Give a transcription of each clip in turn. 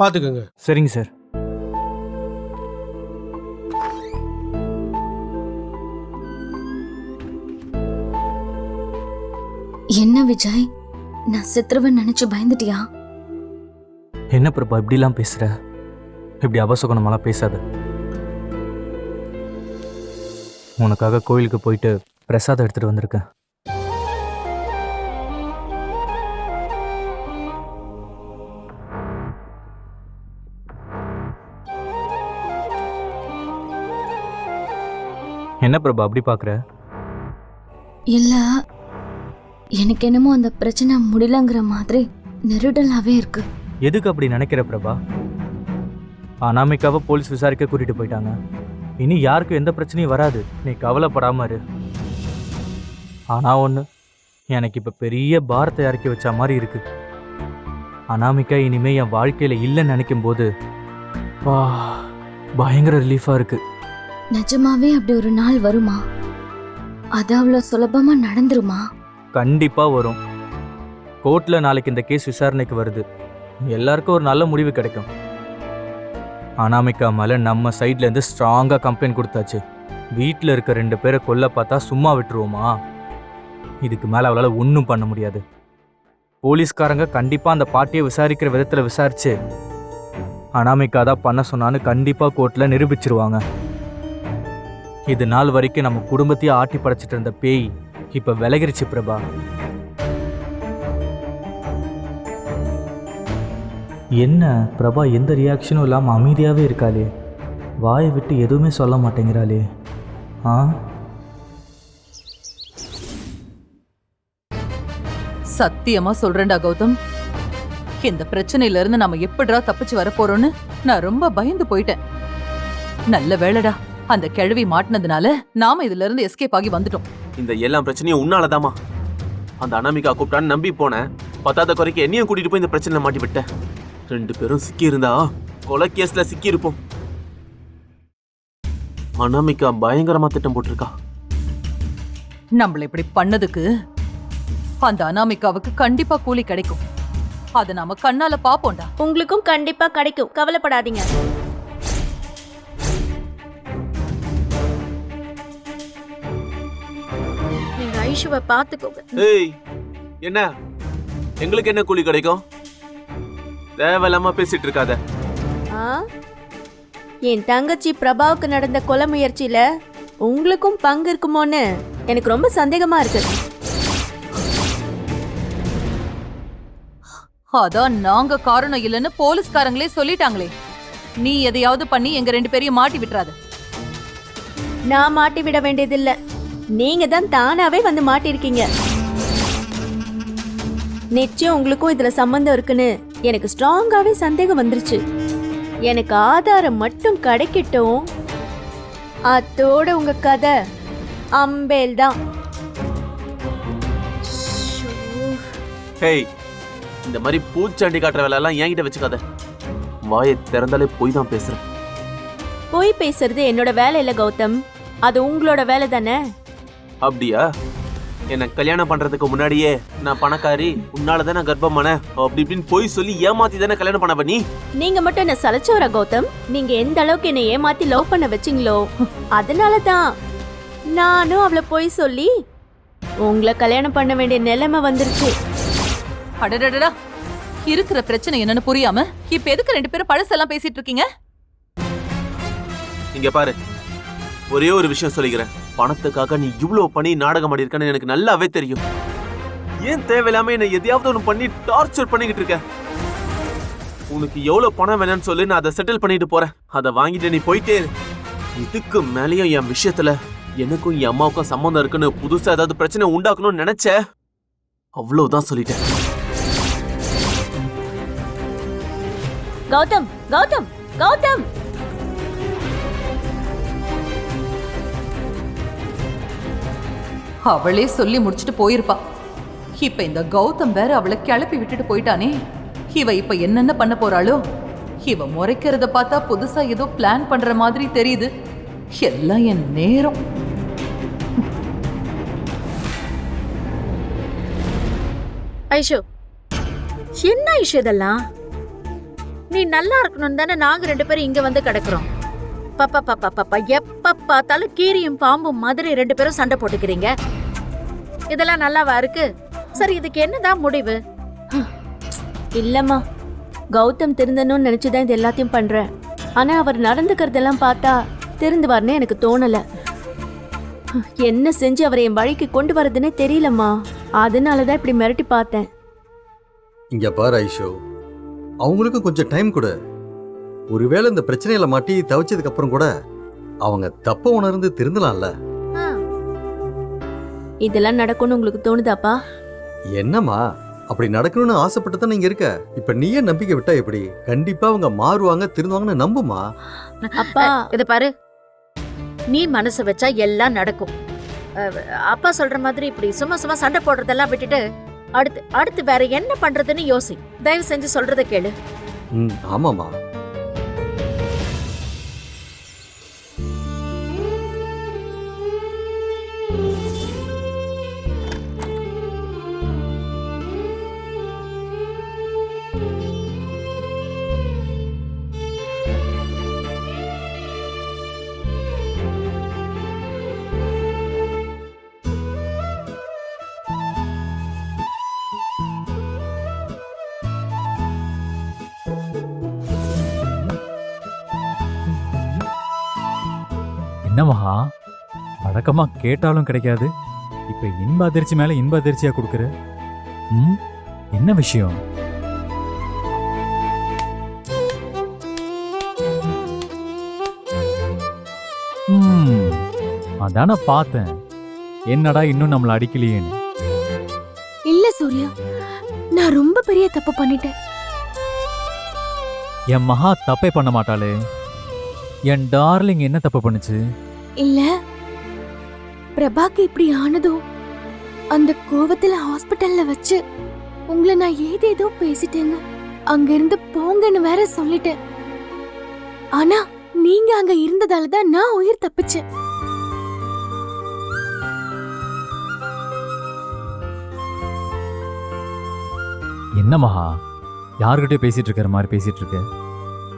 பார்த்துக்கோங்க. சரிங்க சார். என்ன விஜய், நான் செத்துருவன் நினைச்சு பயந்துட்டியா? என்ன பிரபா இப்படிலாம் பேசுற? இப்படி அபசகுணமெல்லாம் பேசாத. உனக்காக கோயிலுக்கு போயிட்டு பிரசாதம் எடுத்துட்டு வந்திருக்கேன். என்ன பிரபா அப்படி பாக்குற? இல்ல, எனக்கு என்னமோ அந்த பிரச்சனை முடியலங்கிற மாதிரி நெருடலாவே இருக்கு. எதுக்கு அப்படி நினைக்கிற பிரபா? அனாமிகாவை போலீஸ் விசாரிக்க கூட்டிட்டு போயிட்டாங்க. இனி யாருக்கும் எந்த பிரச்சனையும் வராது, நீ கவலைப்படாம இரு. ஆனா ஒண்ணு, எனக்கு இப்ப பெரிய பாரத்தை இறக்கி வச்ச மாதிரி இருக்கு. அனாமிகா இனிமே என் வாழ்க்கையில இல்லைன்னு நினைக்கும் போது பயங்கர ரிலீஃபா இருக்கு. நிஜமாவே அப்படி ஒரு நாள் வருமா? அது அவ்வளவு சுலபமா நடந்துருமா? கண்டிப்பா வரும். கோர்ட்ல நாளைக்கு இந்த கேஸ் விசாரணைக்கு வருது. எல்லாருக்கும் ஒரு நல்ல முடிவு கிடைக்கும். அனாமிகா மேல நம்ம சைட்ல இருந்து ஸ்ட்ராங்கா கம்ப்ளைண்ட் கொடுத்தாச்சு. வீட்டில் இருக்க 2 பேரை கொல்ல பார்த்தா சும்மா விட்டுருவோமா? இதுக்கு மேல அவளால ஒன்றும் பண்ண முடியாது. போலீஸ்காரங்க கண்டிப்பா அந்த பாட்டியை விசாரிக்கிற விதத்துல விசாரிச்சு அனாமிகா தான் பண்ண சொன்னான்னு கண்டிப்பா கோர்ட்ல நிரூபிச்சிருவாங்க. இது நாள் வரைக்கும் நம்ம குடும்பத்தையே ஆட்டி படைச்சிட்டு இருந்த பேய் இப்ப விலகிருச்சு பிரபா. என்ன பிரபா எந்த ரியாக்ஷனும் இல்லாமல் அமைதியாகவே இருக்காளே, வாயை விட்டு எதுவுமே சொல்ல மாட்டேங்கிறாளே. சத்தியமா சொல்றேன்டா கௌதம், இந்த பிரச்சனையில இருந்து நம்ம எப்படிடா தப்பிச்சு வர போறோம்னு நான் ரொம்ப பயந்து போயிட்டேன். நல்ல வேளைடா, அந்த கிழவி மாட்டினதுனால நாம இதுல இருந்து எஸ்கேப் ஆகி வந்துட்டோம். இந்த எல்லா பிரச்சனையும் உன்னாலதாமா. அந்த அனாமிகா கூப்பிட்டான்னு நம்பி போனேன். பத்தாத குறைக்கு என்னையும் கூட்டிட்டு போய் இந்த பிரச்சனை மாட்டி விட்டேன். 2 பேரும் சிக்கி இருந்தா கொலை கேஸ்ல சிக்கி இருப்போம். அனாமிகா பயங்கரமா திட்டம் போட்டிருக்கா. நம்மள இப்படி பண்ணதுக்கு அந்த அனாமிகாவுக்கு கண்டிப்பா கூலி கிடைக்கும். அத நாம கண்ணால பாப்போம்டா. உங்களுக்கும் கண்டிப்பா கிடைக்கும், கவலைப்படாதீங்க. நீங்க ஐஷுவை பாத்துக்கோங்க. ஏய், என்ன எங்களுக்கு என்ன கூலி கிடைக்கும்? தேவையில்லாம பேசிட்டு இருக்காத. என் தங்கச்சி பிரபாவுக்கு நடந்த கொலை முயற்சியில உங்களுக்கும் பங்கு இருக்குமோன்னு எனக்கு ரொம்ப சந்தேகமா இருக்கு. அதான் நாங்க காரணம் இல்லைன்னு போலீஸ்காரங்களே சொல்லிட்டாங்களே. நீ எதையாவது பண்ணி எங்க 2 பேரையும் மாட்டி விட்டுறாத. நான் மாட்டி விட வேண்டியதில்ல, நீங்க தான் தானாவே வந்து மாட்டிருக்கீங்க. நிச்சயம் உங்களுக்கும் இதுல சம்பந்தம் இருக்குன்னு எனக்கு ஸ்ட்ராங்காவே சந்தேகம் வந்துருச்சு. எனக்கு ஆதாரம் மட்டும் கிடைக்கட்டும், அத்தோட உங்க கதை அம்பேல் தான். ஹேய், இந்த மாதிரி பூச்சாண்டி காட்டுற வேலை எல்லாம் என்கிட்ட வச்சுக்காத. வாயை திறந்தாலே போய் தான் பேசுறேன். போய் பேசுறது என்னோட வேலை இல்ல கௌதம், அது உங்களோட வேலை தானே. அப்படியா? என்ன கல்யாணம் பண்றதுக்கு முன்னாடியே நான் பணக்காரி, உன்னாலதான் நான் கர்ப்பமான அப்படி இப்படின்னு போய் சொல்லி ஏமாத்தி தானே கல்யாணம் பண்ண பண்ணி. நீங்க மட்டும் என்ன சலைச்சவரா கௌதம்? நீங்க எந்த அளவுக்கு என்ன ஏமாத்தி லவ் பண்ண வச்சிங்களோ அதனாலதான் நானும் அவளை போய் சொல்லி உங்களை கல்யாணம் பண்ண வேண்டிய நிலைமை வந்துருச்சு. அடடடடா, இருக்கிற பிரச்சனை என்னன்னு புரியாம இப்ப எதுக்கு 2 பேரும் பழசெல்லாம் பேசிட்டு இருக்கீங்க? இங்க பாரு, ஒரே ஒரு விஷயம் சொல்லிக்கிறேன். பணத்துக்காக நீ இவ்வளவு பண்ணி நாடகம் ஆடி இருக்கன்னு எனக்கு நல்லாவே தெரியும். ஏன் தேவையில்லாம என்ன எதையாவது ஒண்ணு பண்ணி டார்ச்சர் பண்ணிக்கிட்டு இருக்க? உனக்கு எவ்வளவு பணம் வேணும்னு சொல்லி நான் அதை செட்டில் பண்ணிட்டு போறேன். அதை வாங்கிட்டு நீ போயிட்டே இரு. இதுக்கு மேலேயும் என் விஷயத்துல எனக்கும் என் அம்மாவுக்கும் சம்பந்தம் இருக்குன்னு புதுசா ஏதாவது பிரச்சனை உண்டாக்கணும்னு நினைச்ச, அவ்வளவுதான் சொல்லிட்டேன். கௌதம் கௌதம் கௌதம், அவளே சொல்லி முடிச்சுட்டு போயிருப்பா. இப்ப இந்த கௌதம் வேற அவளை கிளப்பி விட்டுட்டு போயிட்டானே. இவ இப்ப என்னென்ன பண்ண போறாளோ? இவ முறைக்கிறத பார்த்தா புதுசா ஏதோ பிளான் பண்ற மாதிரி தெரியுது. எல்லாம் என் நேரம். ஐஷு, என்ன ஐஷு இதெல்லாம்? நீ நல்லா இருக்கணும் தானே நாங்க 2 பேரும் இங்க வந்து கிடக்குறோம். பாப்பா பாப்பா பாப்பா எப்ப பார்த்தாலும் கீரியும் பாம்பும் மாதிரி 2 பேரும் சண்டை போட்டுக்கிறீங்க. இதெல்லாம் நல்லாவா இருக்கு? சரி, இதுக்கு என்னதான் முடிவு? இல்லம்மா, கௌதம் திருந்தணும்னு நினைச்சுதான் இது எல்லாத்தையும் பண்றேன். ஆனா அவர் நடந்துக்கிறதெல்லாம் பார்த்தா திருந்துவார்னு எனக்கு தோணல. என்ன செஞ்சு அவரை என் வழிக்கு கொண்டு வரதுன்னே தெரியலம்மா. அதனாலதான் இப்படி மிரட்டி பார்த்தேன். இங்க பாரு ஐஷோ, அவங்களுக்கும் கொஞ்சம் டைம் கொடு. ஒருவேளை இந்த பிரச்சனையில மாட்டி தவிச்சதுக்கு அப்புறம் கூட அவங்க தப்ப உணர்ந்து திருந்தலாம்ல. ஆ, இதெல்லாம் நடக்கும்னு உங்களுக்கு தோணுதாப்பா? என்னம்மா, அப்படி நடக்கணும்னு ஆசைப்பட்டு தான் நீங்க இருக்க. இப்ப நீயே நம்பிக்கை விட்டா எப்படி? கண்டிப்பா அவங்க மாறுவாங்க, திருந்துவாங்கன்னு நம்புமா. அப்பா, இத பாரு, நீ மனசு வச்சா எல்லாம் நடக்கும். அப்பா சொல்ற மாதிரி இப்படி சும்மா சும்மா சண்டை போடுறதெல்லாம் விட்டுட்டு அடுத்து வேற என்ன பண்றதுன்னு யோசி. தயவு செஞ்சு சொல்றத கேளு. ஆமாமா. என்ன மகா, வழக்கமா கேட்டாலும் கிடைக்காது, இப்ப இன்ப அதிர்ச்சி மேல இன்ப அதிர்ச்சியா கொடுக்குற. என்ன விஷயம்? அதான பார்த்தேன், என்னடா இன்னும் நம்மள அடிக்கலையேன்னு. இல்ல சூர்யா, நான் ரொம்ப பெரிய தப்பு பண்ணிட்டேன். என் மகா தப்பே பண்ண மாட்டாளே. என் டார்லிங் என்ன தப்பு பண்ணுச்சு? இல்ல, பிரபாக்கு இப்படி ஆனதும் அந்த கோவத்துல ஹாஸ்பிட்டல்ல வச்சு உங்களை நான் ஏதேதோ பேசிட்டேங்க. அங்க இருந்து போங்கன்னு வேற சொல்லிட்டேன். ஆனா நீங்க அங்க இருந்ததால தான் நான் உயிர் தப்பிச்சேன். என்ன மகா, யார்கிட்டயும் பேசிட்டு இருக்கிற மாதிரி பேசிட்டு இருக்க?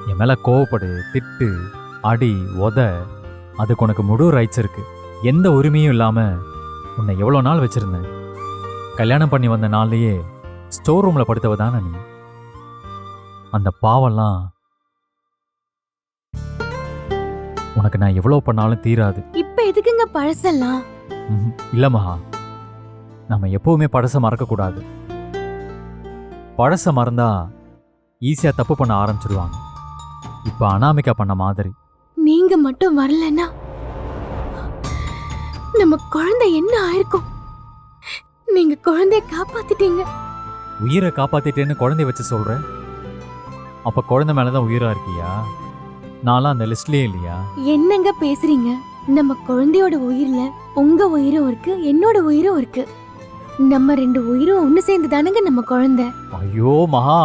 என் மேல கோவப்படு, திட்டு, அடி, உத, அதுக்கு உனக்கு முழு ரைட்ஸ் இருக்கு. எந்த உரிமையும் இல்லாம உன்னை எவ்வளோ நாள் வச்சிருந்தேன். கல்யாணம் பண்ணி வந்த நாள்லயே ஸ்டோர் ரூம்ல படுத்தவ தானே நீ. அந்த பாவம்லாம் உனக்கு நான் எவ்வளவு பண்ணாலும் தீராது. இப்ப எதுக்குங்க பழசெல்லாம்? இல்ல மகா, நம்ம எப்பவுமே பழச மறக்க கூடாது. பழச மறந்தா ஈஸியா தப்பு பண்ண ஆரம்பிச்சிடுவாங்க. இப்ப அனாமிகா பண்ண மாதிரி. நீங்க மட்டும் வரலன்னா நம்ம குழந்தை என்ன ஆயிருக்கும்? நீங்க குழந்தைய காப்பாத்திட்டீங்க. உயிரை காப்பாத்திட்டேன்னு குழந்தைய வச்சு சொல்ற. அப்ப குழந்தை மேலதான் உயிரா இருக்கியா? நான்லாம் அந்த லிஸ்ட்லயே இல்லையா? என்னங்க பேசுறீங்க? நம்ம குழந்தையோட உயிர்ல உங்க உயிரும் இருக்கு, என்னோட உயிரும் இருக்கு. நம்ம 2 உயிரும் ஒண்ணு சேர்ந்து தானங்க நம்ம குழந்தை. ஐயோ மகா,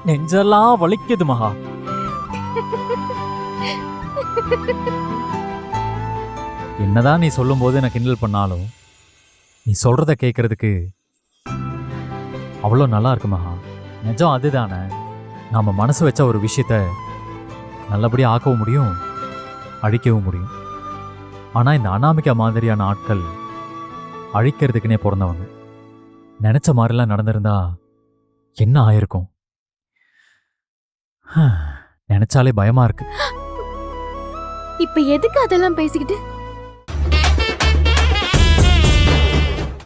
நெஞ்செல்லாம் வலிக்குது மகா. என்னதான் நீ சொல்லும் போது எனக்கு கிண்டல் பண்ணாலும் நீ சொல்றத கேட்கறதுக்கு அவ்வளோ நல்லா இருக்கு மகா. நிஜம் அதுதானே, நாம மனசு வச்ச ஒரு விஷயத்த நல்லபடியாக ஆக்கவும் முடியும், அழிக்கவும் முடியும். ஆனா இந்த அனாமிகா மாதிரியான ஆட்கள் அழிக்கிறதுக்குனே பிறந்தவங்க. நினைச்ச மாதிரிலாம் நடந்திருந்தா என்ன ஆயிருக்கும்? நினைச்சாலே பயமா இருக்கு. இப்ப எதுக்கு அதெல்லாம் பேசிக்கிட்டு?